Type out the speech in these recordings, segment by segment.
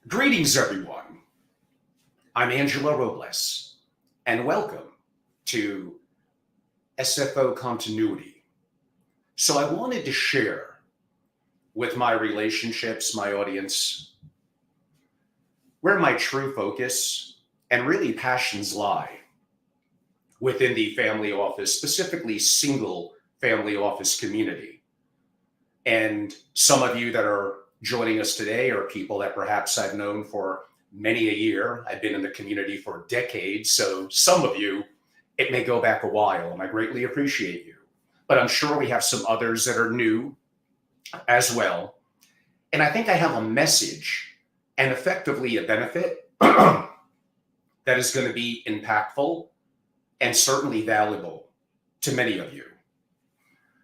Greetings, everyone. I'm Angela Robles, and welcome to SFO Continuity. So I wanted to share with my relationships, my audience, where my true focus and really passions lie within the family office, specifically single family office community. And some of you that are joining us today are people that perhaps I've known for many a year. I've been in the community for decades. So some of you, it may go back a while, and I greatly appreciate you. But I'm sure we have some others that are new as well. And I think I have a message and effectively a benefit that is going to be impactful and certainly valuable to many of you.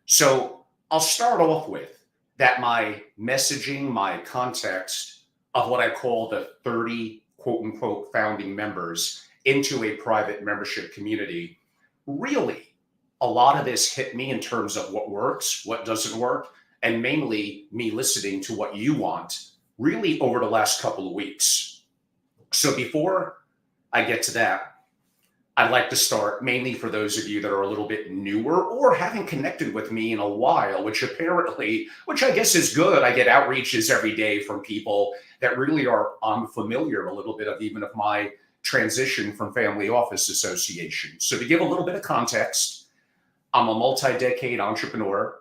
So I'll start off with that my messaging, my context of what I call the 30 quote unquote founding members into a private membership community. Really, a lot of this hit me in terms of what works, what doesn't work, and mainly me listening to what you want really over the last couple of weeks. So before I get to that, I'd like to start mainly for those of you that are a little bit newer or haven't connected with me in a while, which I guess is good. I get outreaches every day from people that really are unfamiliar a little bit of even of my transition from Family Office Association. So to give a little bit of context, I'm a multi-decade entrepreneur,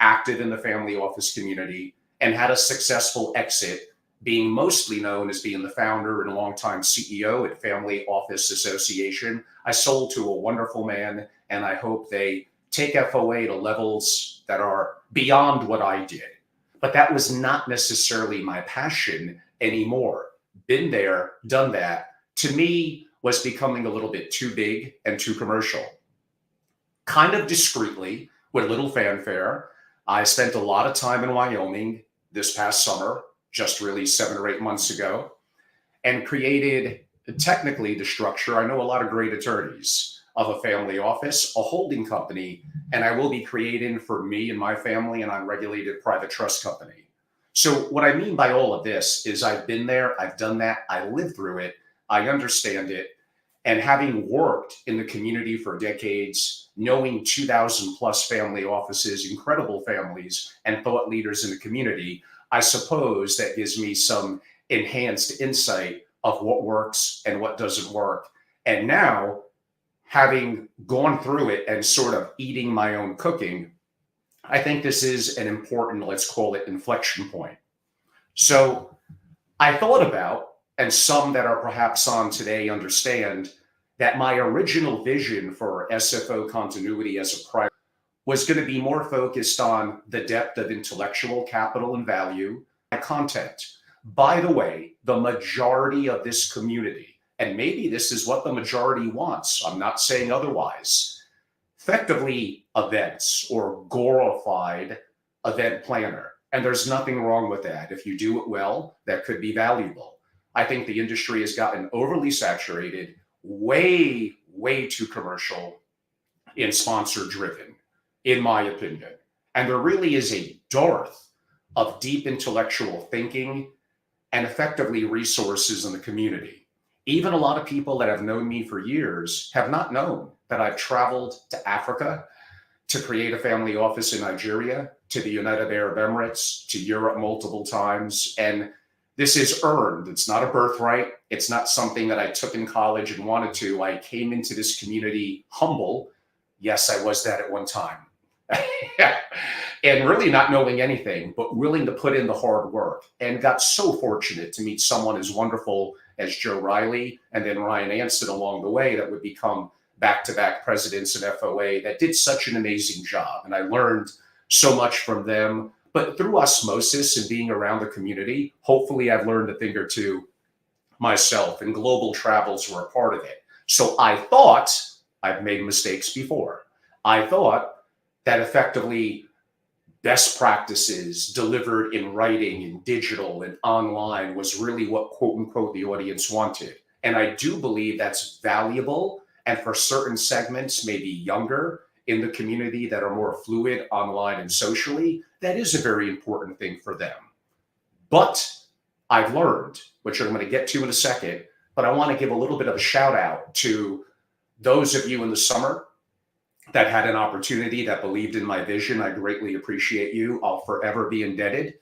active in the family office community, and had a successful exit, being mostly known as being the founder and longtime CEO at Family Office Association. I sold to a wonderful man, and I hope they take FOA to levels that are beyond what I did. But that was not necessarily my passion anymore. Been there, done that. To me, was becoming a little bit too big and too commercial. Kind of discreetly, with little fanfare, I spent a lot of time in Wyoming this past summer, just really 7 or 8 months ago, and created technically the structure. I know a lot of great attorneys of a family office, a holding company, and I will be creating for me and my family an unregulated private trust company. So what I mean by all of this is I've been there, I've done that, I lived through it, I understand it, and having worked in the community for decades, knowing 2,000 plus family offices, incredible families, and thought leaders in the community, I suppose that gives me some enhanced insight of what works and what doesn't work. And now, having gone through it and sort of eating my own cooking, I think this is an important, let's call it, inflection point. So I thought about, and some that are perhaps on today understand, that my original vision for SFO Continuity as a private was going to be more focused on the depth of intellectual capital and value, my content. By the way, the majority of this community, and maybe this is what the majority wants, I'm not saying otherwise, effectively events or glorified event planner. And there's nothing wrong with that. If you do it well, that could be valuable. I think the industry has gotten overly saturated, way too commercial and sponsor driven, in my opinion. And there really is a dearth of deep intellectual thinking and effectively resources in the community. Even a lot of people that have known me for years have not known that I've traveled to Africa to create a family office in Nigeria, to the United Arab Emirates, to Europe multiple times. And this is earned. It's not a birthright. It's not something that I took in college and wanted to. I came into this community humble. Yes, I was that at one time. And really not knowing anything, but willing to put in the hard work, and got so fortunate to meet someone as wonderful as Joe Riley and then Ryan Anson along the way that would become back-to-back presidents in FOA that did such an amazing job. And I learned so much from them, but through osmosis and being around the community, hopefully I've learned a thing or two myself, and global travels were a part of it. So I thought, I've made mistakes before, I thought that effectively best practices delivered in writing and digital and online was really what quote unquote the audience wanted. And I do believe that's valuable. And for certain segments, maybe younger in the community that are more fluid online and socially, that is a very important thing for them. But I've learned, which I'm going to get to in a second, but I want to give a little bit of a shout out to those of you in the summer that had an opportunity, that believed in my vision. I greatly appreciate you. I'll forever be indebted.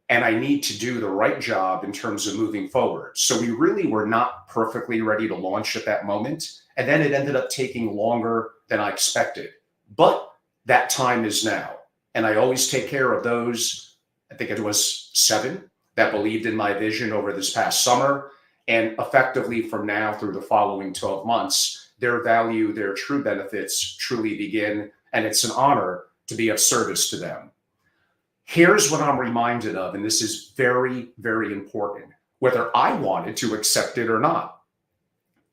And I need to do the right job in terms of moving forward. So we really were not perfectly ready to launch at that moment. And then it ended up taking longer than I expected. But that time is now. And I always take care of those, I think it was 7, that believed in my vision over this past summer. And effectively from now through the following 12 months, their value, their true benefits truly begin. And it's an honor to be of service to them. Here's what I'm reminded of, and this is very, very important, whether I wanted to accept it or not.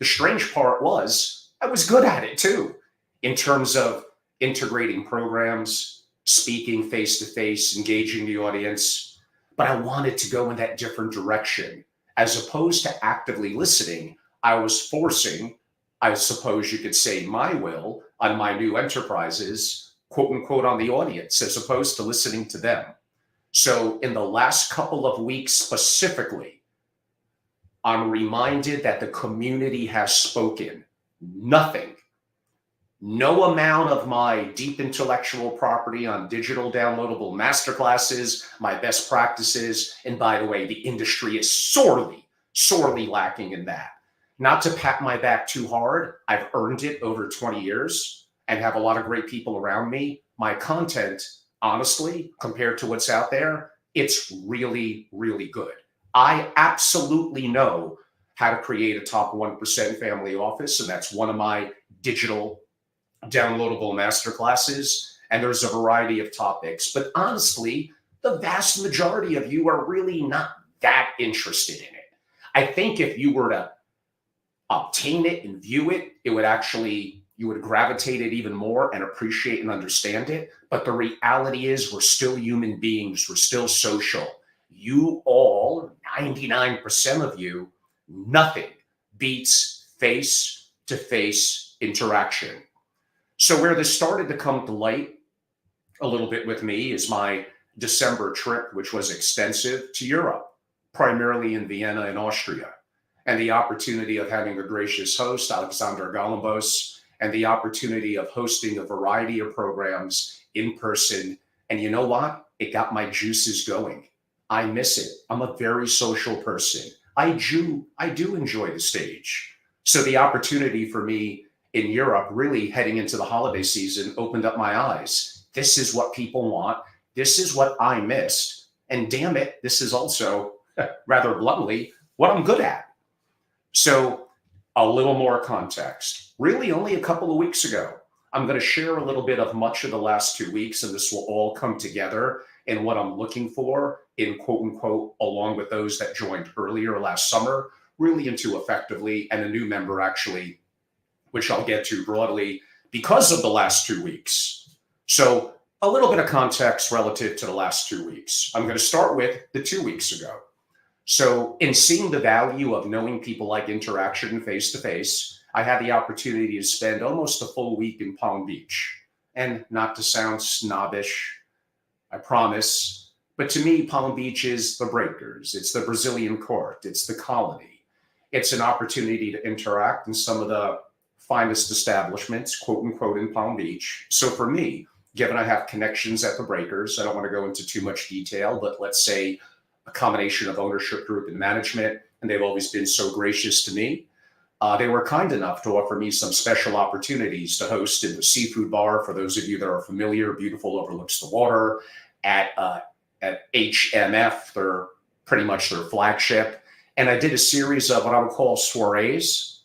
The strange part was I was good at it too, in terms of integrating programs, speaking face-to-face, engaging the audience. But I wanted to go in that different direction. As opposed to actively listening, I was forcing, I suppose you could say, my will on my new enterprises, quote unquote, on the audience, as opposed to listening to them. So in the last couple of weeks specifically, I'm reminded that the community has spoken. Nothing, no amount of my deep intellectual property on digital downloadable masterclasses, my best practices. And by the way, the industry is sorely, sorely lacking in that. Not to pat my back too hard. I've earned it over 20 years. And have a lot of great people around me. My content, honestly, compared to what's out there, it's really, really good. I absolutely know how to create a top 1% family office, and that's one of my digital downloadable masterclasses. And there's a variety of topics. But honestly, the vast majority of you are really not that interested in it. I think if you were to obtain it and view it, it would actually, you would gravitate it even more and appreciate and understand it. But the reality is we're still human beings. We're still social. You all, 99% of you, nothing beats face-to-face interaction. So where this started to come to light a little bit with me is my December trip, which was extensive, to Europe, primarily in Vienna and Austria, and the opportunity of having a gracious host, Alexander Galambos, and the opportunity of hosting a variety of programs in person. And you know what? It got my juices going. I miss it. I'm a very social person. I do enjoy the stage. So the opportunity for me in Europe, really heading into the holiday season, opened up my eyes. This is what people want. This is what I missed. And damn it, this is also, rather bluntly, what I'm good at. So a little more context. Really only a couple of weeks ago, I'm going to share a little bit of much of the last 2 weeks, and this will all come together in what I'm looking for in quote unquote, along with those that joined earlier last summer, really into effectively, and a new member actually, which I'll get to broadly because of the last 2 weeks. So a little bit of context relative to the last 2 weeks. I'm going to start with the 2 weeks ago. So in seeing the value of knowing people like interaction face to face, I had the opportunity to spend almost a full week in Palm Beach. And not to sound snobbish, I promise, but to me, Palm Beach is the Breakers. It's the Brazilian Court. It's the Colony. It's an opportunity to interact in some of the finest establishments, quote unquote, in Palm Beach. So for me, given I have connections at the Breakers, I don't want to go into too much detail, but let's say a combination of ownership group and management, and they've always been so gracious to me. They were kind enough to offer me some special opportunities to host in the seafood bar. For those of you that are familiar, beautiful, overlooks the water at HMF. They're pretty much their flagship. And I did a series of what I would call soirees,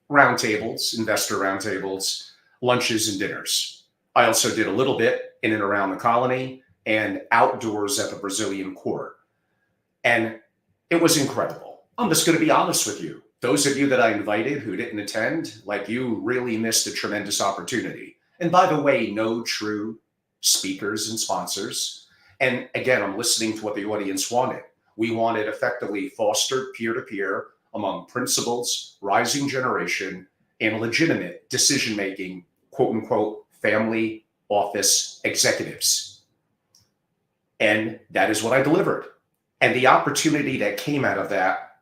roundtables, investor roundtables, lunches and dinners. I also did a little bit in and around the Colony and outdoors at the Brazilian Court. And it was incredible. I'm just going to be honest with you. Those of you that I invited who didn't attend, like you, really missed a tremendous opportunity. And by the way, no true speakers and sponsors. And again, I'm listening to what the audience wanted. We wanted effectively fostered peer-to-peer among principals, rising generation, and legitimate decision-making, quote unquote, family office executives. And that is what I delivered. And the opportunity that came out of that,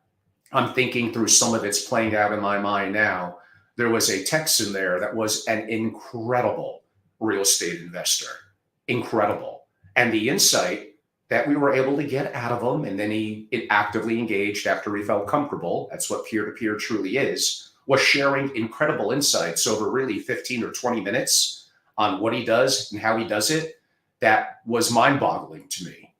I'm thinking through some of it's playing out in my mind now. There was a Texan there that was an incredible real estate investor, incredible. And the insight that we were able to get out of him, and then he actively engaged after he felt comfortable, that's what peer-to-peer truly is, was sharing incredible insights over really 15 or 20 minutes on what he does and how he does it. That was mind-boggling to me.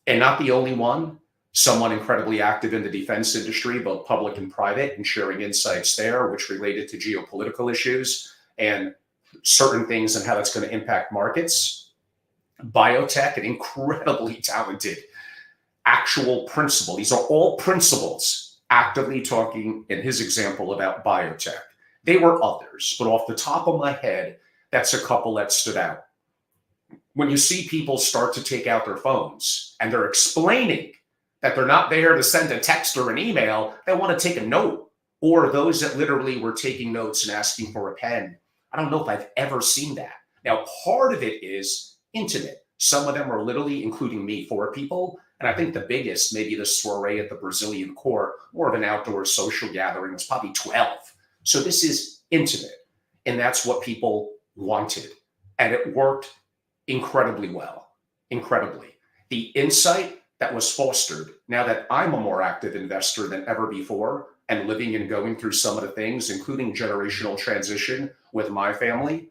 And not the only one, someone incredibly active in the defense industry, both public and private, and sharing insights there, which related to geopolitical issues and certain things and how that's going to impact markets. Biotech, an incredibly talented actual principal. These are all principals actively talking in his example about biotech. There were others, but off the top of my head, that's a couple that stood out. When you see people start to take out their phones and they're explaining that they're not there to send a text or an email, they want to take a note, or those that literally were taking notes and asking for a pen. I don't know if I've ever seen that. Now, part of it is intimate. Some of them are literally, including me, 4 people. And I think the biggest, maybe the soiree at the Brazilian court, more of an outdoor social gathering, was probably 12. So this is intimate. And that's what people wanted. And it worked incredibly well, incredibly. The insight that was fostered, now that I'm a more active investor than ever before, and living and going through some of the things, including generational transition with my family,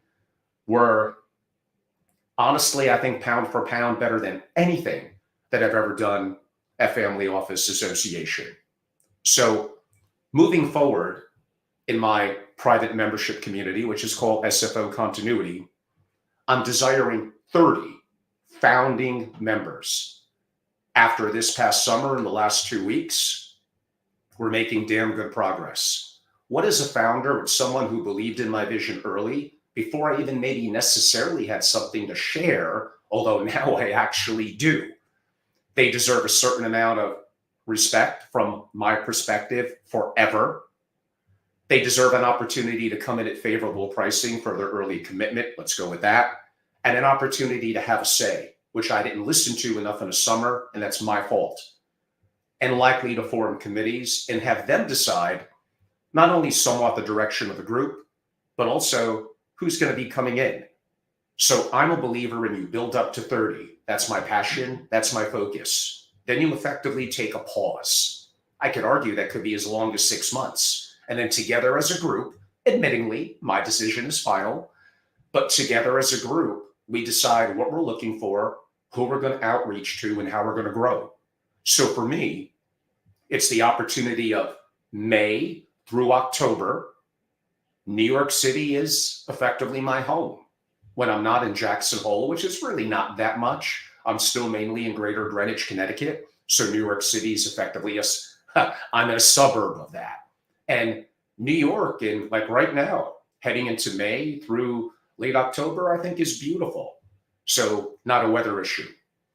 were honestly, I think, pound for pound better than anything that I've ever done at Family Office Association. So moving forward in my private membership community, which is called SFO Continuity, I'm desiring 30 founding members. After this past summer and the last 2 weeks, we're making damn good progress. What is a founder? It's someone who believed in my vision early, before I even maybe necessarily had something to share, although now I actually do. They deserve a certain amount of respect from my perspective forever. They deserve an opportunity to come in at favorable pricing for their early commitment. Let's go with that. And an opportunity to have a say, which I didn't listen to enough in the summer, and that's my fault. And likely to form committees and have them decide not only somewhat the direction of the group, but also who's going to be coming in. So I'm a believer in you build up to 30. That's my passion. That's my focus. Then you effectively take a pause. I could argue that could be as long as 6 months. And then together as a group, admittingly, my decision is final, but together as a group, we decide what we're looking for, who we're going to outreach to, and how we're going to grow. So for me, it's the opportunity of May through October. New York City is effectively my home. When I'm not in Jackson Hole, which is really not that much, I'm still mainly in Greater Greenwich, Connecticut. So New York City is effectively I'm in a suburb of that. And New York, and like right now, heading into May through late October, I think is beautiful. So not a weather issue.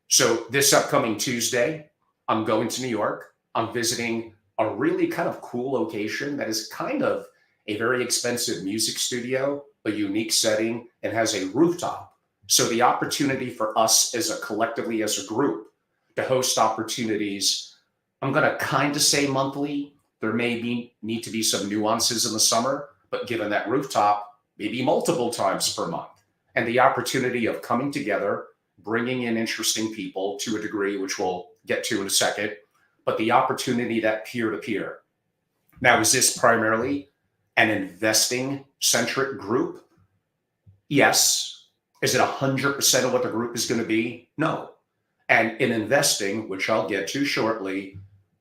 So this upcoming Tuesday, I'm going to New York. I'm visiting a really kind of cool location that is kind of a very expensive music studio, a unique setting, and has a rooftop. So the opportunity for us as a collectively as a group to host opportunities, I'm going to kind of say monthly. There may need to be some nuances in the summer, but given that rooftop, maybe multiple times per month. And the opportunity of coming together, bringing in interesting people to a degree, which we'll get to in a second, but the opportunity that peer-to-peer. Now, is this primarily an investing-centric group? Yes. Is it 100% of what the group is going to be? No. And in investing, which I'll get to shortly,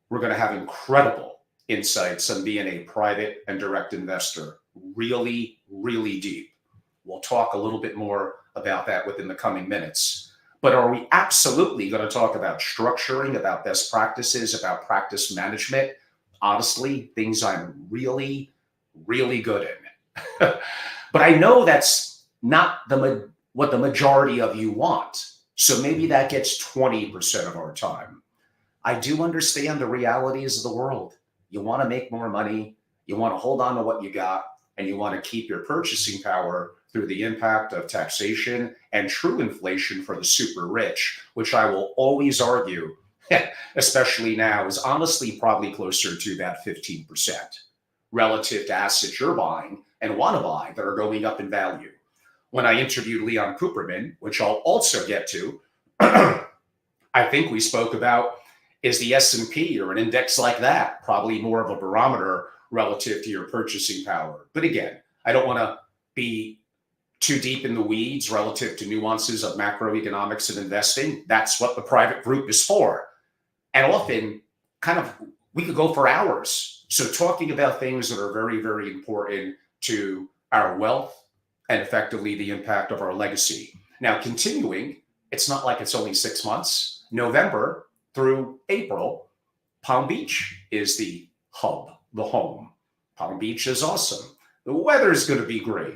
we're going to have incredible insights on being a private and direct investor, really, really deep. We'll talk a little bit more about that within the coming minutes. But are we absolutely going to talk about structuring, about best practices, about practice management? Honestly, things I'm really, really good in. But I know that's not what the majority of you want. So maybe that gets 20% of our time. I do understand the realities of the world. You want to make more money, you want to hold on to what you got, and you want to keep your purchasing power through the impact of taxation and true inflation for the super rich, which I will always argue especially now, is honestly probably closer to that 15% relative to assets you're buying and want to buy that are going up in value. When I interviewed Leon Cooperman, which I'll also get to, I think we spoke about, is the S&P or an index like that probably more of a barometer relative to your purchasing power. But again, I don't want to be too deep in the weeds relative to nuances of macroeconomics and investing. That's what the private group is for. And often, we could go for hours. So talking about things that are very, very important to our wealth and effectively the impact of our legacy. Now, continuing, it's not like it's only 6 months. November through April, Palm Beach is the hub, the home. Palm Beach is awesome. The weather is going to be great.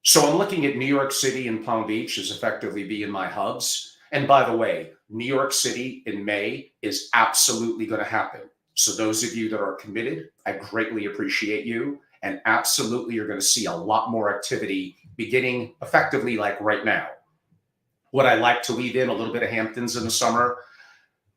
So I'm looking at New York City and Palm Beach as effectively being my hubs. And by the way, New York City in May is absolutely going to happen. So those of you that are committed, I greatly appreciate you. And absolutely you're going to see a lot more activity beginning effectively like right now. Would I like to weave in a little bit of Hamptons in the summer?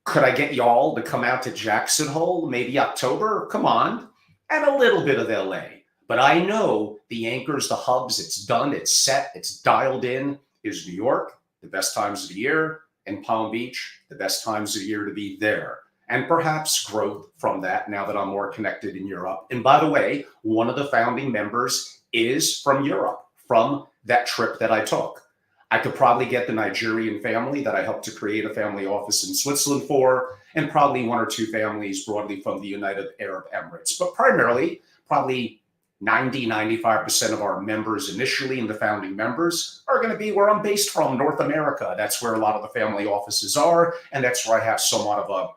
Could I get y'all to come out to Jackson Hole, maybe October? Come on. And a little bit of LA. But I know the anchors, the hubs, it's done, it's set, it's dialed in, is New York, the best times of the year, and Palm Beach, the best times of the year to be there. And perhaps growth from that now that I'm more connected in Europe. And by the way, one of the founding members is from Europe, from that trip that I took. I could probably get the Nigerian family that I helped to create a family office in Switzerland for, and probably 1 or 2 families broadly from the United Arab Emirates. But primarily, probably 90-95% of our members initially and the founding members are going to be where I'm based from, North America. That's where a lot of the family offices are. And that's where I have somewhat of a,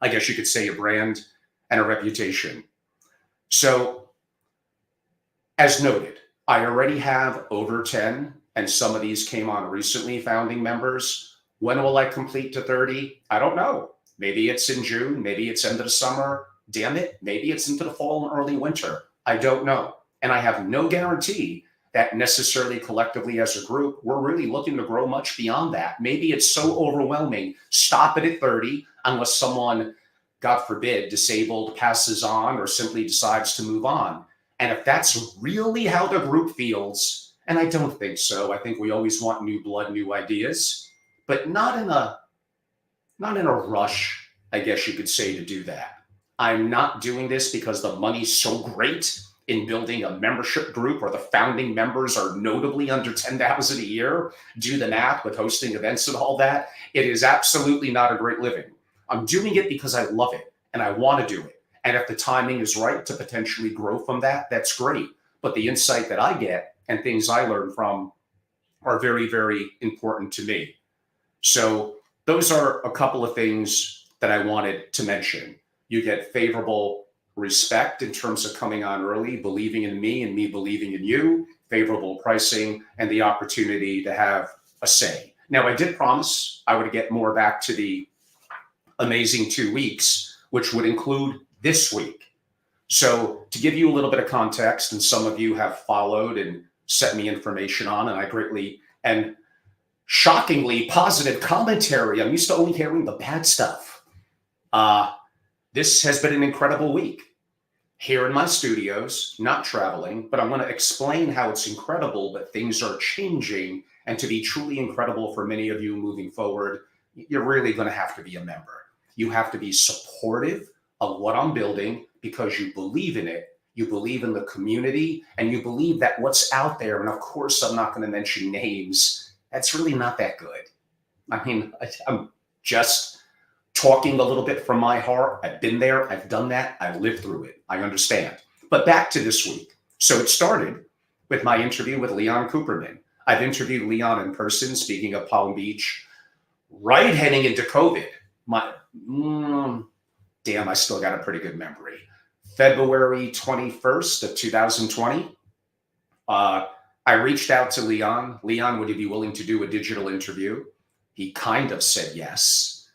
I guess you could say, a brand and a reputation. So as noted, I already have over 10, and some of these came on recently, founding members. When will I complete to 30? I don't know. Maybe it's in June. Maybe it's end of the summer. Damn it. Maybe it's into the fall and early winter. I don't know. And I have no guarantee that necessarily collectively as a group, we're really looking to grow much beyond that. Maybe it's so overwhelming. Stop it at 30 unless someone, God forbid, disabled, passes on or simply decides to move on. And if that's really how the group feels, and I don't think so. I think we always want new blood, new ideas, but not in a rush, I guess you could say, to do that. I'm not doing this because the money's so great in building a membership group or the founding members are notably under 10,000 a year. Do the math with hosting events and all that. It is absolutely not a great living. I'm doing it because I love it and I want to do it. And if the timing is right to potentially grow from that, that's great. But the insight that I get and things I learn from are very, very important to me. So those are a couple of things that I wanted to mention. You get favorable respect in terms of coming on early, believing in me and me believing in you, favorable pricing, and the opportunity to have a say. Now, I did promise I would get more back to the amazing 2 weeks, which would include this week. So to give you a little bit of context, and some of you have followed and sent me information on, and I greatly and shockingly positive commentary. I'm used to only hearing the bad stuff. This has been an incredible week here in my studios, not traveling, but I'm going to explain how it's incredible, but things are changing. And to be truly incredible for many of you moving forward, you're really going to have to be a member. You have to be supportive of what I'm building because you believe in it. You believe in the community and you believe that what's out there. And of course, I'm not going to mention names. That's really not that good. I mean, I'm just talking a little bit from my heart. I've been there. I've done that. I lived through it. I understand. But back to this week. So it started with my interview with Leon Cooperman. I've interviewed Leon in person, speaking of Palm Beach, right heading into COVID. Damn, I still got a pretty good memory. February 21st of 2020. I reached out to Leon. Leon, would you be willing to do a digital interview? He kind of said yes.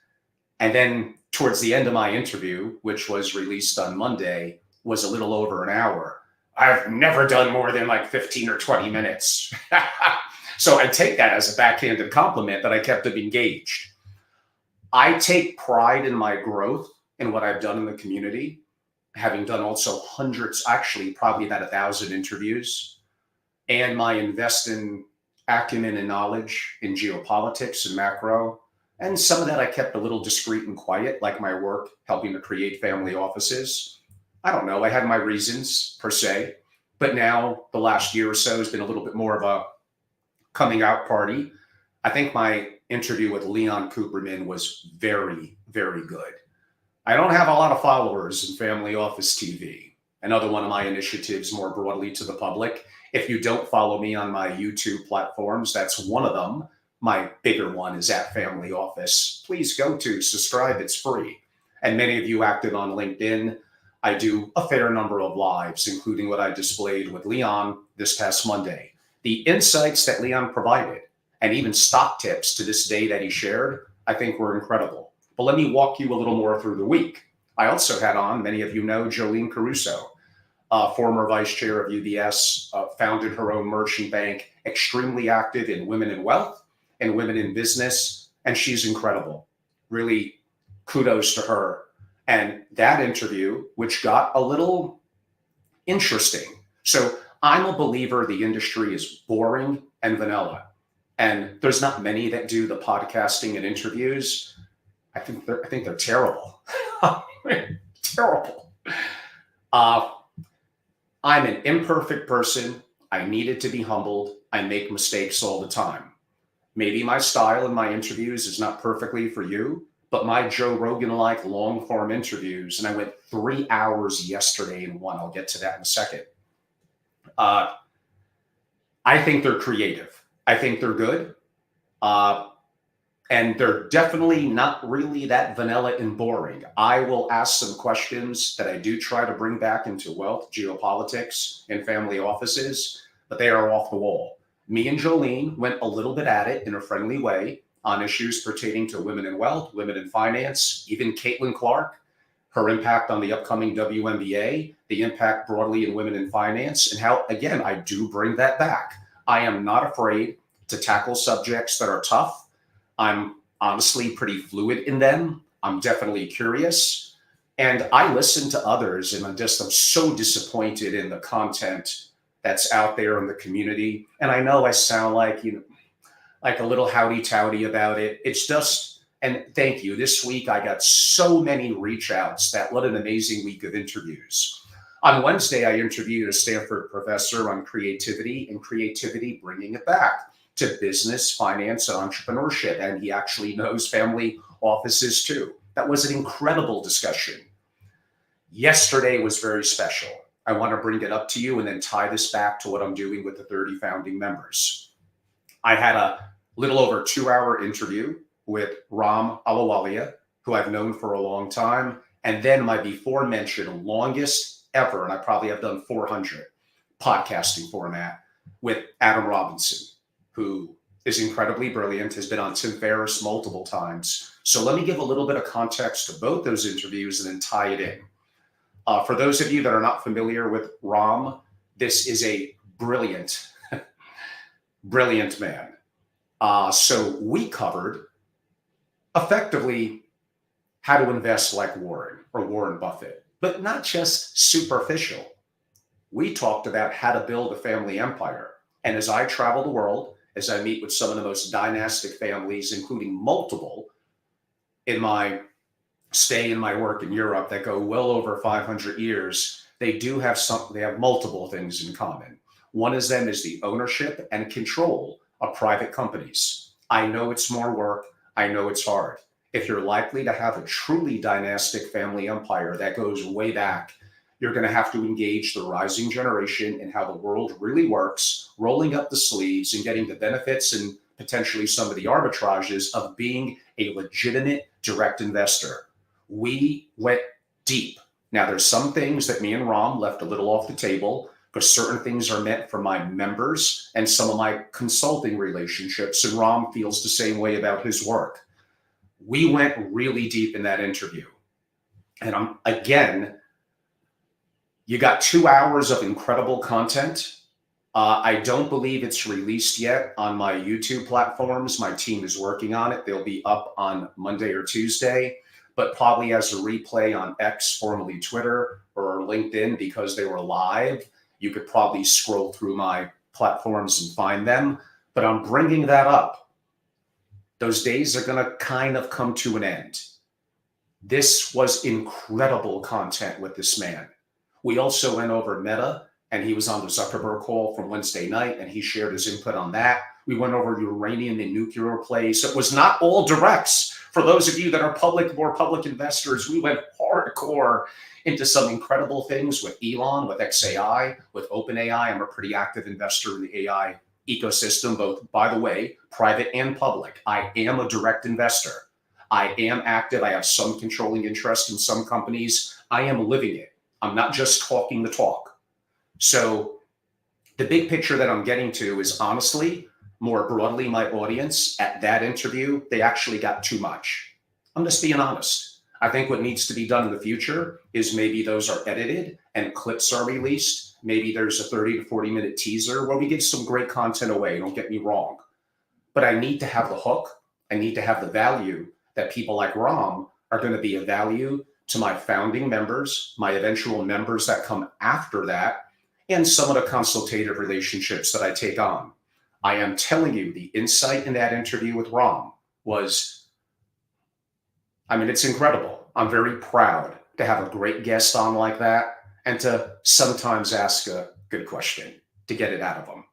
And then towards the end of my interview, which was released on Monday, was a little over an hour. I've never done more than like 15 or 20 minutes. So I take that as a backhanded compliment that I kept him engaged. I take pride in my growth and what I've done in the community, having done also hundreds, actually probably about 1,000 interviews, and my invest in acumen and knowledge in geopolitics and macro. And some of that I kept a little discreet and quiet, like my work helping to create family offices. I don't know, I had my reasons per se, but now the last year or so has been a little bit more of a coming out party. I think my interview with Leon Cooperman was very, very good. I don't have a lot of followers in Family Office TV. Another one of my initiatives more broadly to the public. If you don't follow me on my YouTube platforms, that's one of them. My bigger one is at Family Office. Please go to subscribe, it's free. And many of you active on LinkedIn. I do a fair number of lives, including what I displayed with Leon this past Monday. The insights that Leon provided, and even stock tips to this day that he shared, I think were incredible. But let me walk you a little more through the week. I also had on, many of you know, Jolene Caruso, former vice chair of UBS, founded her own merchant bank, extremely active in women in wealth and women in business, and she's incredible. Really, kudos to her. And that interview, which got a little interesting. So I'm a believer the industry is boring and vanilla. And there's not many that do the podcasting and interviews. I think they're terrible. Terrible. I'm an imperfect person. I needed to be humbled. I make mistakes all the time. Maybe my style in my interviews is not perfectly for you, but my Joe Rogan-like long form interviews, and I went 3 hours yesterday in one. I'll get to that in a second. I think they're creative. I think they're good. And they're definitely not really that vanilla and boring. I will ask some questions that I do try to bring back into wealth, geopolitics, and family offices, but they are off the wall. Me and Jolene went a little bit at it in a friendly way on issues pertaining to women in wealth, women in finance, even Caitlin Clark, her impact on the upcoming WNBA, the impact broadly in women in finance, and how, again, I do bring that back. I am not afraid to tackle subjects that are tough. I'm honestly pretty fluid in them. I'm definitely curious. And I listen to others, and I'm so disappointed in the content that's out there in the community. And I know I sound like, like a little howdy-towdy about it. It's just, and thank you. This week, I got so many reach outs what an amazing week of interviews. On Wednesday, I interviewed a Stanford professor on creativity and creativity, bringing it back to business, finance, and entrepreneurship. And he actually knows family offices too. That was an incredible discussion. Yesterday was very special. I want to bring it up to you and then tie this back to what I'm doing with the 30 founding members. I had a little over 2-hour interview with Ram Alawalia, who I've known for a long time, and then my before mentioned longest ever, and I probably have done 400 podcasting format, with Adam Robinson, who is incredibly brilliant, has been on Tim Ferriss multiple times. So let me give a little bit of context to both those interviews and then tie it in. For those of you that are not familiar with Ram, this is a brilliant, brilliant man. So we covered effectively how to invest like Warren or Warren Buffett, but not just superficial. We talked about how to build a family empire. And as I travel the world, as I meet with some of the most dynastic families, including multiple in my stay in my work in Europe that go well over 500 years, they have multiple things in common. One of them is the ownership and control of private companies. I know it's more work. I know it's hard. If you're likely to have a truly dynastic family empire that goes way back, you're going to have to engage the rising generation in how the world really works, rolling up the sleeves and getting the benefits and potentially some of the arbitrages of being a legitimate direct investor. We went deep. Now, there's some things that me and Ram left a little off the table because certain things are meant for my members and some of my consulting relationships, and Ram feels the same way about his work. We went really deep in that interview. And again, you got 2 hours of incredible content. I don't believe it's released yet on my YouTube platforms. My team is working on it. They'll be up on Monday or Tuesday, but probably as a replay on X, formerly Twitter, or LinkedIn, because they were live. You could probably scroll through my platforms and find them, but I'm bringing that up. Those days are going to kind of come to an end. This was incredible content with this man. We also went over Meta, and he was on the Zuckerberg call from Wednesday night, and he shared his input on that. We went over uranium and nuclear plays. So it was not all directs. For those of you that are more public investors, we went hardcore into some incredible things with Elon, with XAI, with OpenAI. I'm a pretty active investor in the AI ecosystem, both, by the way, private and public. I am a direct investor. I am active. I have some controlling interest in some companies. I am living it. I'm not just talking the talk. So the big picture that I'm getting to is, honestly, more broadly, my audience at that interview, they actually got too much. I'm just being honest. I think what needs to be done in the future is maybe those are edited and clips are released. Maybe there's a 30 to 40 minute teaser where we give some great content away. Don't get me wrong. But I need to have the hook. I need to have the value that people like Ram are going to be of value to my founding members, my eventual members that come after that, and some of the consultative relationships that I take on. I am telling you, the insight in that interview with Ram was, it's incredible. I'm very proud to have a great guest on like that and to sometimes ask a good question to get it out of them.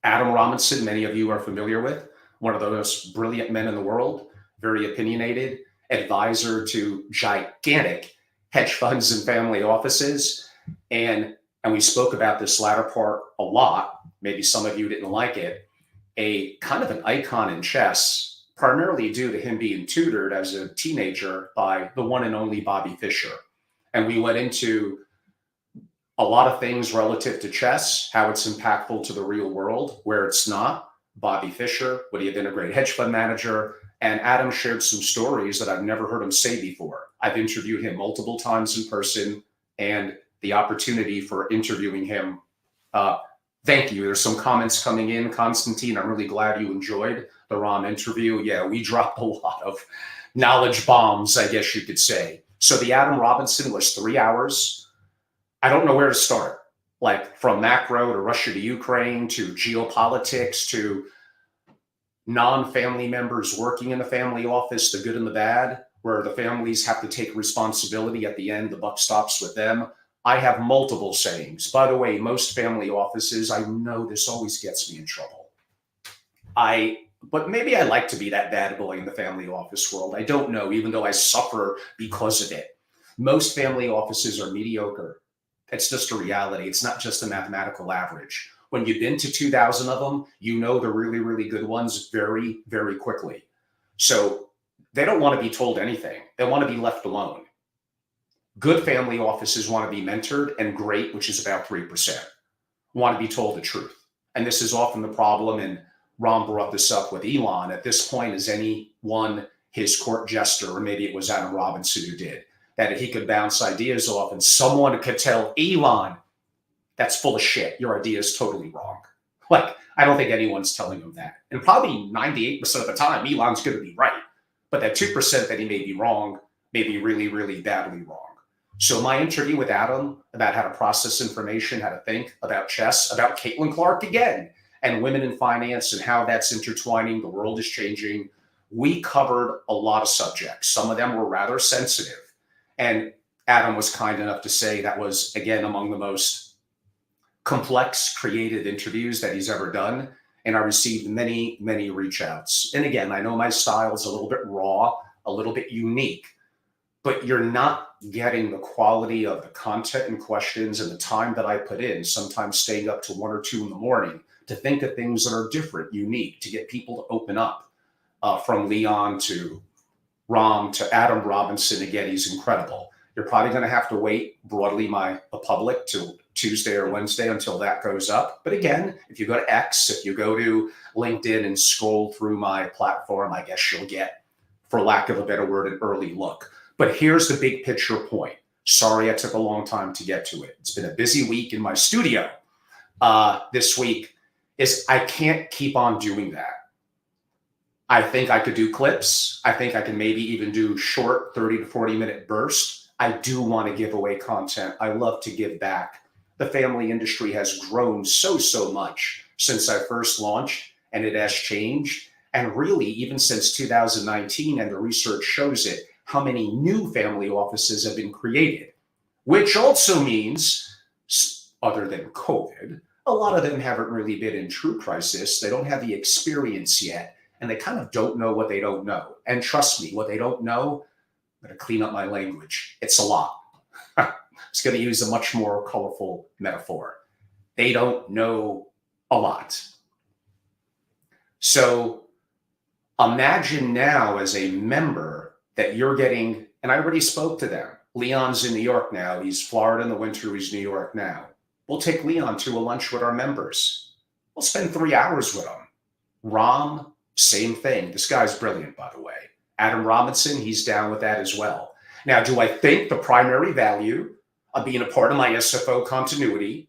Adam Robinson, many of you are familiar with, one of the most brilliant men in the world, very opinionated, advisor to gigantic hedge funds and family offices. And we spoke about this latter part a lot. Maybe some of you didn't like it. A kind of an icon in chess, primarily due to him being tutored as a teenager by the one and only Bobby Fischer. And we went into a lot of things relative to chess, how it's impactful to the real world, where it's not. Bobby Fischer, would he have been a great hedge fund manager? And Adam shared some stories that I've never heard him say before. I've interviewed him multiple times in person, and the opportunity for interviewing him. Thank you. There's some comments coming in. Constantine, I'm really glad you enjoyed the Ram interview. Yeah, we dropped a lot of knowledge bombs, I guess you could say. So the Adam Robinson was 3 hours. I don't know where to start. Like from macro to Russia to Ukraine to geopolitics to non-family members working in the family office, the good and the bad, where the families have to take responsibility at the end, the buck stops with them. I have multiple sayings. By the way, most family offices, I know this always gets me in trouble. But maybe I like to be that bad boy in the family office world. I don't know, even though I suffer because of it. Most family offices are mediocre. It's just a reality. It's not just a mathematical average. When you've been to 2,000 of them, you know the really, really good ones very, very quickly. So they don't want to be told anything. They want to be left alone. Good family offices want to be mentored, and great, which is about 3%, want to be told the truth. And this is often the problem, and Ram brought this up with Elon. At this point, is anyone his court jester, or maybe it was Adam Robinson who did, that he could bounce ideas off and someone could tell Elon, that's full of shit. Your idea is totally wrong. Like, I don't think anyone's telling him that. And probably 98% of the time, Elon's going to be right. But that 2% that he may be wrong, may be really, really badly wrong. So my interview with Adam about how to process information, how to think about chess, about Caitlin Clark again, and women in finance and how that's intertwining, the world is changing. We covered a lot of subjects. Some of them were rather sensitive. And Adam was kind enough to say that was, again, among the most complex, creative interviews that he's ever done. And I received many, many reach outs. And again, I know my style is a little bit raw, a little bit unique, but you're not getting the quality of the content and questions and the time that I put in, sometimes staying up to 1 or 2 in the morning to think of things that are different, unique, to get people to open up, from Leon to Ram to Adam Robinson. Again, he's incredible. You're probably going to have to wait broadly the public till Tuesday or Wednesday until that goes up. But again, if you go to X, if you go to LinkedIn and scroll through my platform, I guess you'll get, for lack of a better word, an early look. But here's the big picture point. Sorry I took a long time to get to it. It's been a busy week in my studio. this week is I can't keep on doing that. I think I could do clips. I think I can maybe even do short 30 to 40-minute bursts. I do want to give away content. I love to give back. The family industry has grown so much since I first launched, and it has changed. And really, even since 2019, and the research shows it, how many new family offices have been created, which also means, other than COVID, a lot of them haven't really been in true crisis. They don't have the experience yet, and they kind of don't know what they don't know. And trust me, what they don't know, I'm going to clean up my language. It's a lot. It's going to use a much more colorful metaphor. They don't know a lot. So imagine now as a member that you're getting, and I already spoke to them. Leon's in New York now. He's Florida in the winter. He's New York now. We'll take Leon to a lunch with our members. We'll spend 3 hours with him. Rom, same thing. This guy's brilliant, by the way. Adam Robinson, he's down with that as well. Now, do I think the primary value of being a part of my SFO continuity,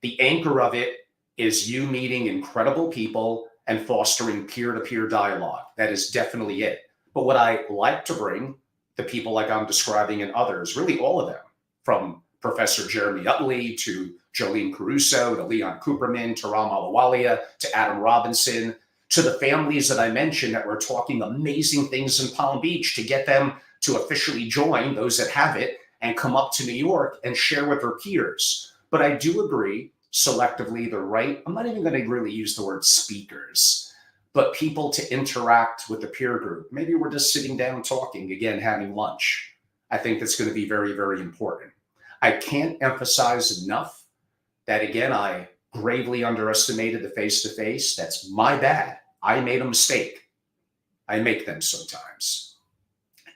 the anchor of it is you meeting incredible people and fostering peer-to-peer dialogue? That is definitely it. But what I like to bring, the people like I'm describing and others, really all of them, from Professor Jeremy Utley to Jolene Caruso to Leon Cooperman to Ram Alawalia to Adam Robinson to the families that I mentioned that were talking amazing things in Palm Beach, to get them to officially join, those that have it, and come up to New York and share with their peers. But I do agree, selectively, the right, I'm not even going to really use the word speakers, but people to interact with the peer group. Maybe we're just sitting down talking, again, having lunch. I think that's going to be very, very important. I can't emphasize enough that, again, I gravely underestimated the face-to-face. That's my bad. I made a mistake. I make them sometimes.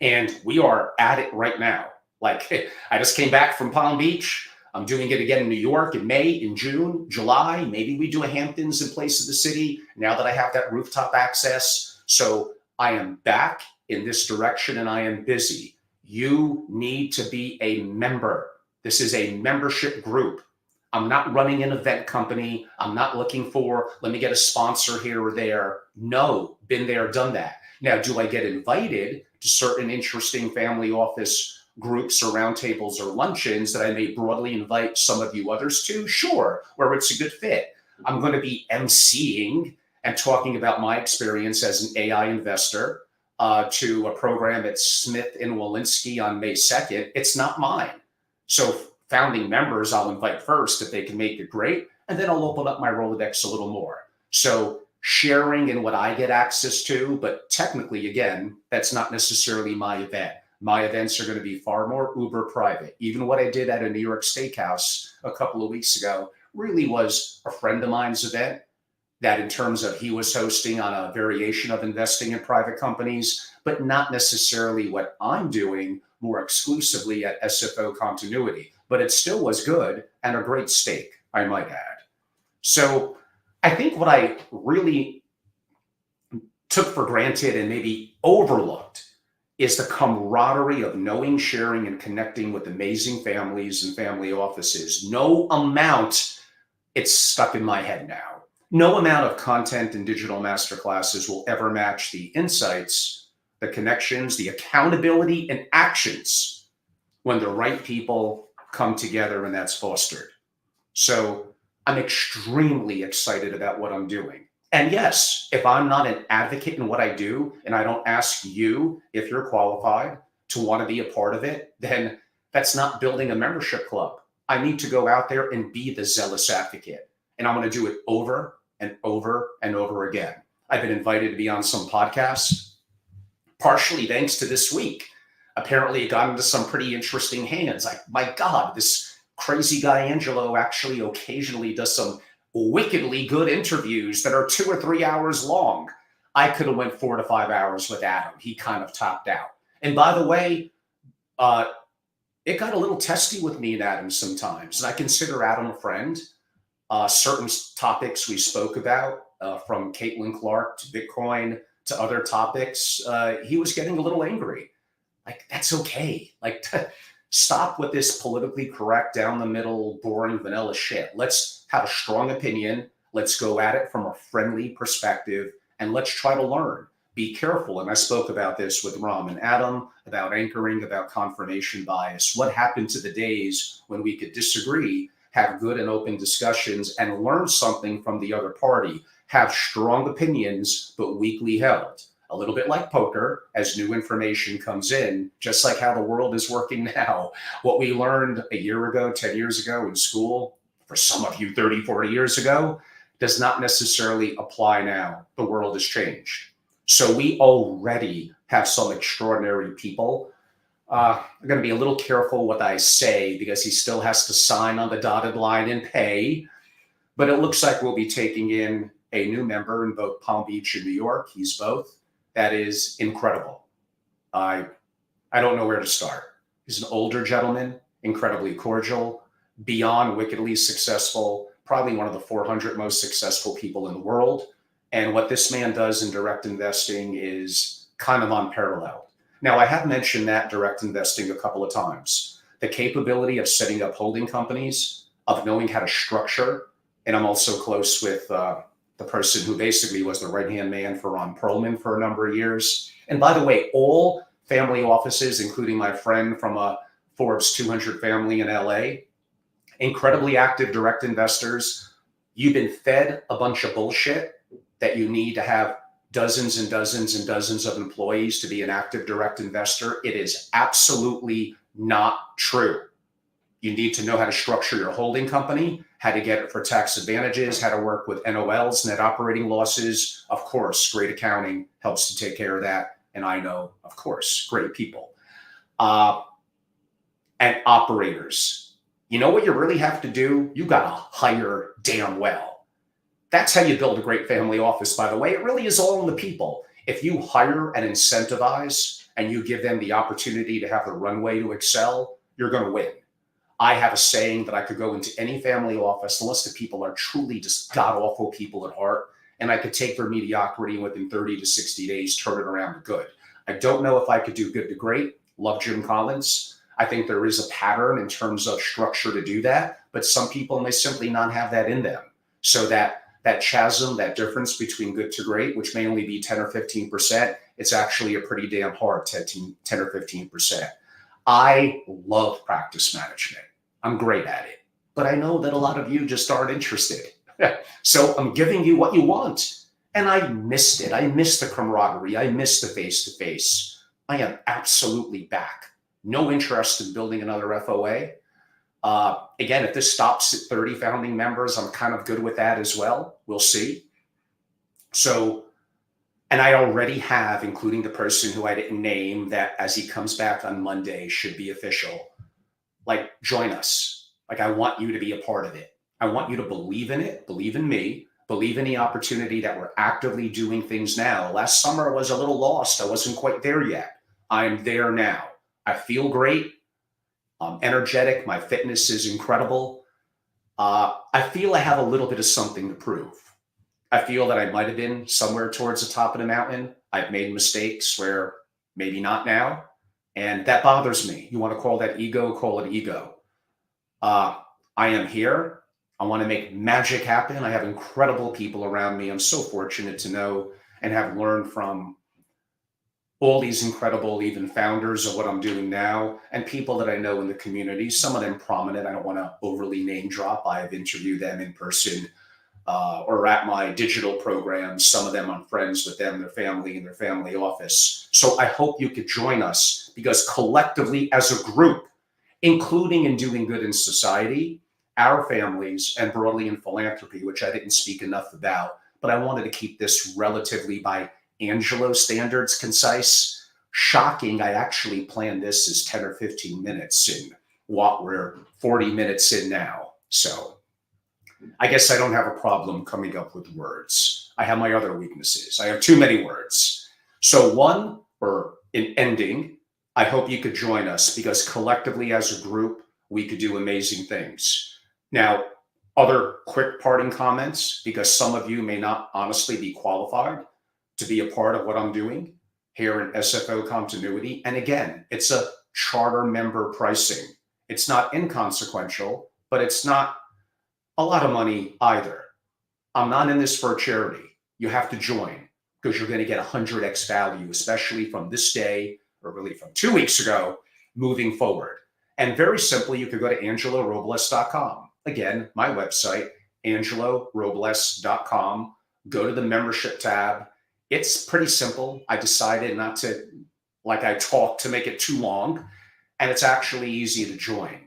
And we are at it right now. Like, I just came back from Palm Beach. I'm doing it again in New York in May, in June, July. Maybe we do a Hamptons in place of the city now that I have that rooftop access. So I am back in this direction and I am busy. You need to be a member. This is a membership group. I'm not running an event company. I'm not looking for, let me get a sponsor here or there. No, been there, done that. Now, do I get invited to certain interesting family office groups or roundtables or luncheons that I may broadly invite some of you others to? Sure, where it's a good fit. I'm going to be emceeing and talking about my experience as an AI investor to a program at Smith and Walensky on May 2nd. It's not mine. So founding members, I'll invite first if they can make it great, and then I'll open up my Rolodex a little more. So sharing in what I get access to, but technically, again, that's not necessarily my event. My events are going to be far more uber private. Even what I did at a New York steakhouse a couple of weeks ago really was a friend of mine's event that, in terms of, he was hosting on a variation of investing in private companies, but not necessarily what I'm doing more exclusively at SFO Continuity. But it still was good and a great steak, I might add. So I think what I really took for granted and maybe overlooked is the camaraderie of knowing, sharing, and connecting with amazing families and family offices. No amount, it's stuck in my head now, no amount of content and digital masterclasses will ever match the insights, the connections, the accountability, and actions when the right people come together and that's fostered. So I'm extremely excited about what I'm doing. And yes, if I'm not an advocate in what I do, and I don't ask you if you're qualified to want to be a part of it, then that's not building a membership club. I need to go out there and be the zealous advocate. And I'm going to do it over and over and over again. I've been invited to be on some podcasts, partially thanks to this week. Apparently it got into some pretty interesting hands. Like, my God, this crazy guy Angelo actually occasionally does some wickedly good interviews that are 2 or 3 hours long. I could have went 4 to 5 hours with Adam. He kind of topped out. And by the way, it got a little testy with me and Adam sometimes. And I consider Adam a friend. Certain topics we spoke about, from Caitlin Clark to Bitcoin to other topics, he was getting a little angry. Like, that's okay. Like, Stop with this politically correct, down the middle, boring, vanilla shit. Let's have a strong opinion. Let's go at it from a friendly perspective and let's try to learn. Be careful. And I spoke about this with Ram and Adam about anchoring, about confirmation bias. What happened to the days when we could disagree, have good and open discussions, and learn something from the other party? Have strong opinions, but weakly held. A little bit like poker, as new information comes in, just like how the world is working now. What we learned a year ago, 10 years ago in school, for some of you 30, 40 years ago, does not necessarily apply now. The world has changed. So we already have some extraordinary people. I'm going to be a little careful what I say because he still has to sign on the dotted line and pay. But it looks like we'll be taking in a new member in both Palm Beach and New York. He's both. That is incredible. I don't know where to start. He's an older gentleman, incredibly cordial, beyond wickedly successful, probably one of the 400 most successful people in the world. And what this man does in direct investing is kind of unparalleled. Now, I have mentioned that direct investing a couple of times. The capability of setting up holding companies, of knowing how to structure, and I'm also close with the person who basically was the right-hand man for Ron Perlman for a number of years. And by the way, all family offices, including my friend from a Forbes 200 family in LA, incredibly active direct investors. You've been fed a bunch of bullshit that you need to have dozens and dozens and dozens of employees to be an active direct investor. It is absolutely not true. You need to know how to structure your holding company, how to get it for tax advantages, how to work with NOLs, net operating losses. Of course, great accounting helps to take care of that. And I know, of course, great people. And operators. You know what you really have to do? You got to hire damn well. That's how you build a great family office, by the way. It really is all in the people. If you hire and incentivize and you give them the opportunity to have the runway to excel, you're going to win. I have a saying that I could go into any family office, unless the people are truly just god-awful people at heart, and I could take their mediocrity and within 30 to 60 days, turn it around to good. I don't know if I could do good to great. Love Jim Collins. I think there is a pattern in terms of structure to do that, but some people may simply not have that in them. So that chasm, that difference between good to great, which may only be 10 or 15%, it's actually a pretty damn hard 10 or 15%. I love practice management. I'm great at it, but I know that a lot of you just aren't interested. So I'm giving you what you want. And I missed it. I missed the camaraderie. I missed the face-to-face. I am absolutely back. No interest in building another FOA. Again, if this stops at 30 founding members, I'm kind of good with that as well. We'll see. So, and I already have, including the person who I didn't name, that as he comes back on Monday should be official. Like, join us. Like, I want you to be a part of it. I want you to believe in it, believe in me, believe in the opportunity that we're actively doing things now. Last summer I was a little lost. I wasn't quite there yet. I'm there now. I feel great. I'm energetic. My fitness is incredible. I feel I have a little bit of something to prove. I feel that I might have been somewhere towards the top of the mountain. I've made mistakes where maybe not now. And that bothers me. You want to call that ego, call it ego. I am here. I want to make magic happen. I have incredible people around me. I'm so fortunate to know and have learned from all these incredible, even founders of what I'm doing now, and people that I know in the community, some of them prominent. I don't want to overly name drop. I've interviewed them in person or at my digital programs. Some of them I'm friends with them, their family, in their family office. So I hope you could join us, because collectively as a group, including in doing good in society, our families, and broadly in philanthropy, which I didn't speak enough about, but I wanted to keep this relatively, by Angelo standards, concise. Shocking, I actually planned this as 10 or 15 minutes in what we're 40 minutes in now. So I guess I don't have a problem coming up with words. I have my other weaknesses. I have too many words. So one, or in ending, I hope you could join us, because collectively as a group, we could do amazing things. Now, other quick parting comments, because some of you may not honestly be qualified to be a part of what I'm doing here in SFO Continuity. And again, it's a charter member pricing. It's not inconsequential, but it's not a lot of money either. I'm not in this for charity. You have to join because you're going to get 100x value, especially from this day, or really from 2 weeks ago, moving forward. And very simply, you could go to angelorobles.com. Again, my website, angelorobles.com. Go to the membership tab. It's pretty simple. I decided not to, like I talk, to make it too long. And it's actually easy to join.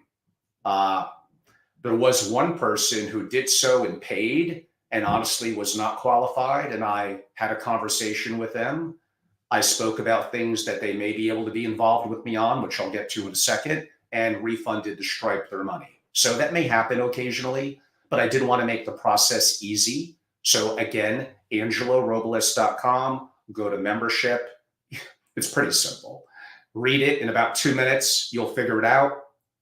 There was one person who did so and paid and honestly was not qualified. And I had a conversation with them. I spoke about things that they may be able to be involved with me on, which I'll get to in a second, and refunded the Stripe their money. So that may happen occasionally, but I did want to make the process easy. So again, angelorobles.com, go to membership. It's pretty simple. Read it in about 2 minutes. You'll figure it out.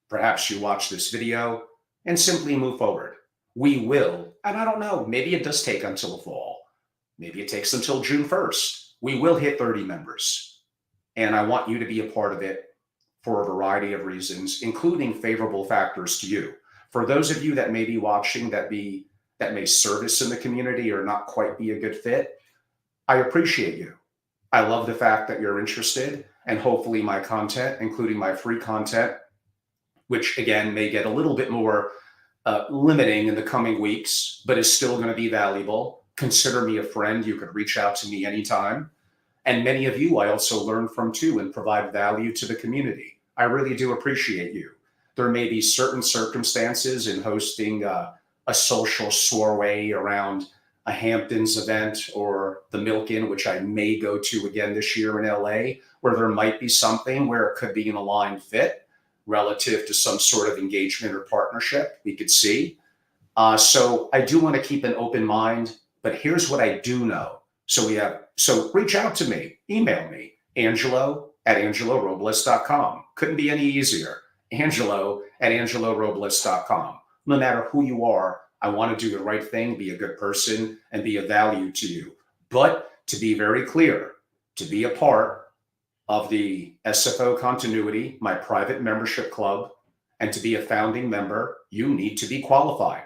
Perhaps you watch this video and simply move forward. We will, and I don't know, maybe it does take until the fall. Maybe it takes until June 1st. We will hit 30 members. And I want you to be a part of it for a variety of reasons, including favorable factors to you. For those of you that may be watching that may service in the community or not quite be a good fit, I appreciate you. I love the fact that you're interested, and hopefully my content, including my free content, which again may get a little bit more limiting in the coming weeks, but is still going to be valuable. Consider me a friend. You could reach out to me anytime. And many of you I also learn from too and provide value to the community. I really do appreciate you. There may be certain circumstances in hosting a social soiree around a Hamptons event or the Milk Inn, which I may go to again this year in LA, where there might be something where it could be an aligned fit relative to some sort of engagement or partnership we could see. So I do want to keep an open mind, but here's what I do know. So reach out to me, email me, angelo@angelorobles.com. Couldn't be any easier. Angelo@angelorobles.com. No matter who you are, I want to do the right thing, be a good person, and be of value to you. But to be very clear, to be a part of the SFO Continuity, my private membership club, and to be a founding member, you need to be qualified.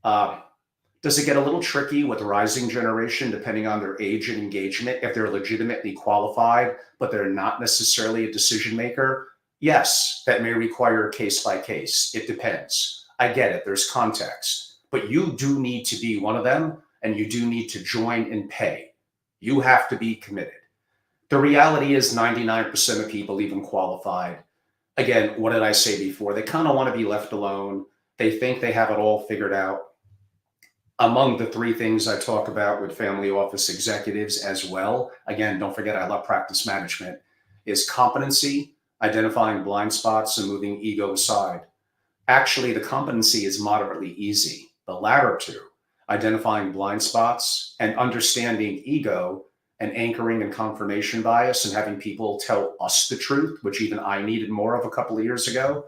Does it get a little tricky with the rising generation, depending on their age and engagement, if they're legitimately qualified, but they're not necessarily a decision maker? Yes, that may require a case by case. It depends. I get it. There's context. But you do need to be one of them, and you do need to join and pay. You have to be committed. The reality is 99% of people, even qualified, again, what did I say before? They kind of want to be left alone. They think they have it all figured out. Among the 3 things I talk about with family office executives as well, again, don't forget I love practice management, is competency, identifying blind spots, and moving ego aside. Actually, the competency is moderately easy. The latter 2, identifying blind spots and understanding ego and anchoring and confirmation bias and having people tell us the truth, which even I needed more of a couple of years ago.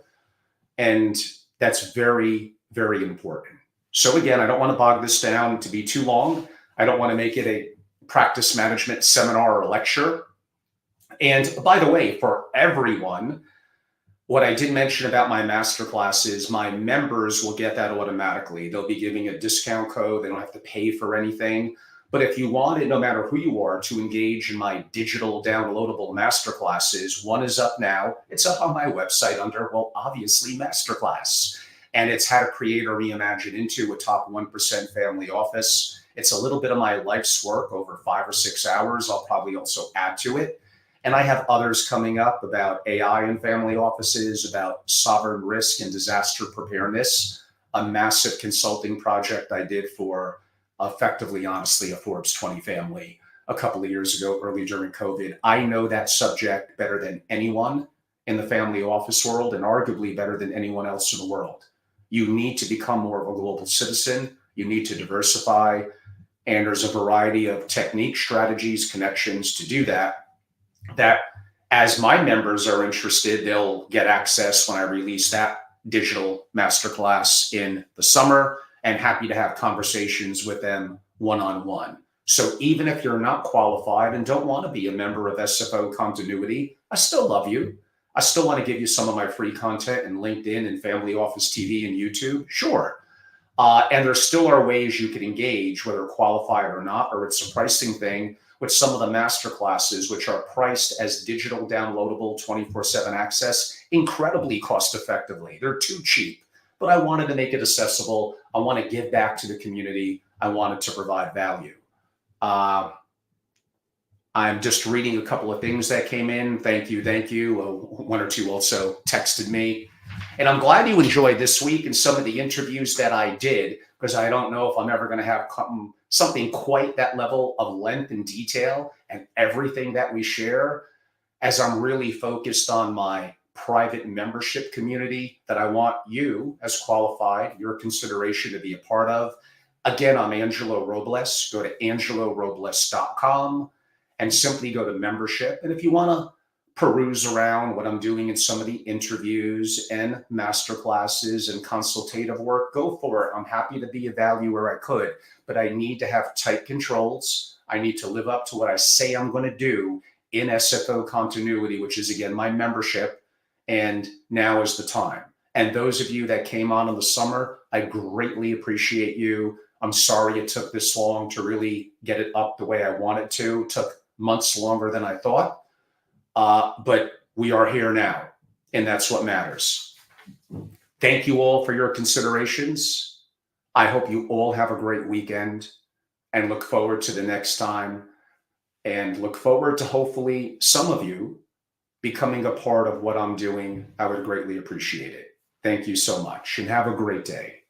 And that's very, very important. So again, I don't want to bog this down to be too long. I don't want to make it a practice management seminar or lecture. And by the way, for everyone, what I did mention about my masterclasses, my members will get that automatically. They'll be giving a discount code. They don't have to pay for anything. But if you wanted, no matter who you are, to engage in my digital downloadable masterclasses, one is up now. It's up on my website under, well, obviously, Masterclass. And it's how to create or reimagine into a top 1% family office. It's a little bit of my life's work over 5 or 6 hours. I'll probably also add to it. And I have others coming up about AI in family offices, about sovereign risk and disaster preparedness, a massive consulting project I did for effectively, honestly, a Forbes 20 family a couple of years ago, early during COVID. I know that subject better than anyone in the family office world, and arguably better than anyone else in the world. You need to become more of a global citizen. You need to diversify. And there's a variety of techniques, strategies, connections to do that, that as my members are interested, they'll get access when I release that digital masterclass in the summer, and happy to have conversations with them one-on-one. So even if you're not qualified and don't want to be a member of SFO Continuity, I still love you. I still want to give you some of my free content in LinkedIn and Family Office TV and YouTube. Sure. And there still are ways you can engage, whether qualified or not, or it's a pricing thing with some of the masterclasses, which are priced as digital downloadable 24/7 access incredibly cost effectively. They're too cheap, but I wanted to make it accessible. I want to give back to the community. I wanted to provide value. I'm just reading a couple of things that came in. Thank you. Thank you. One or two also texted me. And I'm glad you enjoyed this week and some of the interviews that I did, because I don't know if I'm ever going to have something quite that level of length and detail and everything that we share, as I'm really focused on my private membership community that I want you, as qualified, your consideration to be a part of. Again, I'm Angelo Robles. Go to angelorobles.com and simply go to membership. And if you want to peruse around what I'm doing in some of the interviews and masterclasses and consultative work, go for it. I'm happy to be of value where I could, but I need to have tight controls. I need to live up to what I say I'm going to do in SFO continuity, which is, again, my membership. And now is the time. And those of you that came on in the summer, I greatly appreciate you. I'm sorry it took this long to really get it up the way I wanted to. It took months longer than I thought. But we are here now, and that's what matters. Thank you all for your considerations. I hope you all have a great weekend and look forward to the next time, and look forward to hopefully some of you becoming a part of what I'm doing. I would greatly appreciate it. Thank you so much, and have a great day.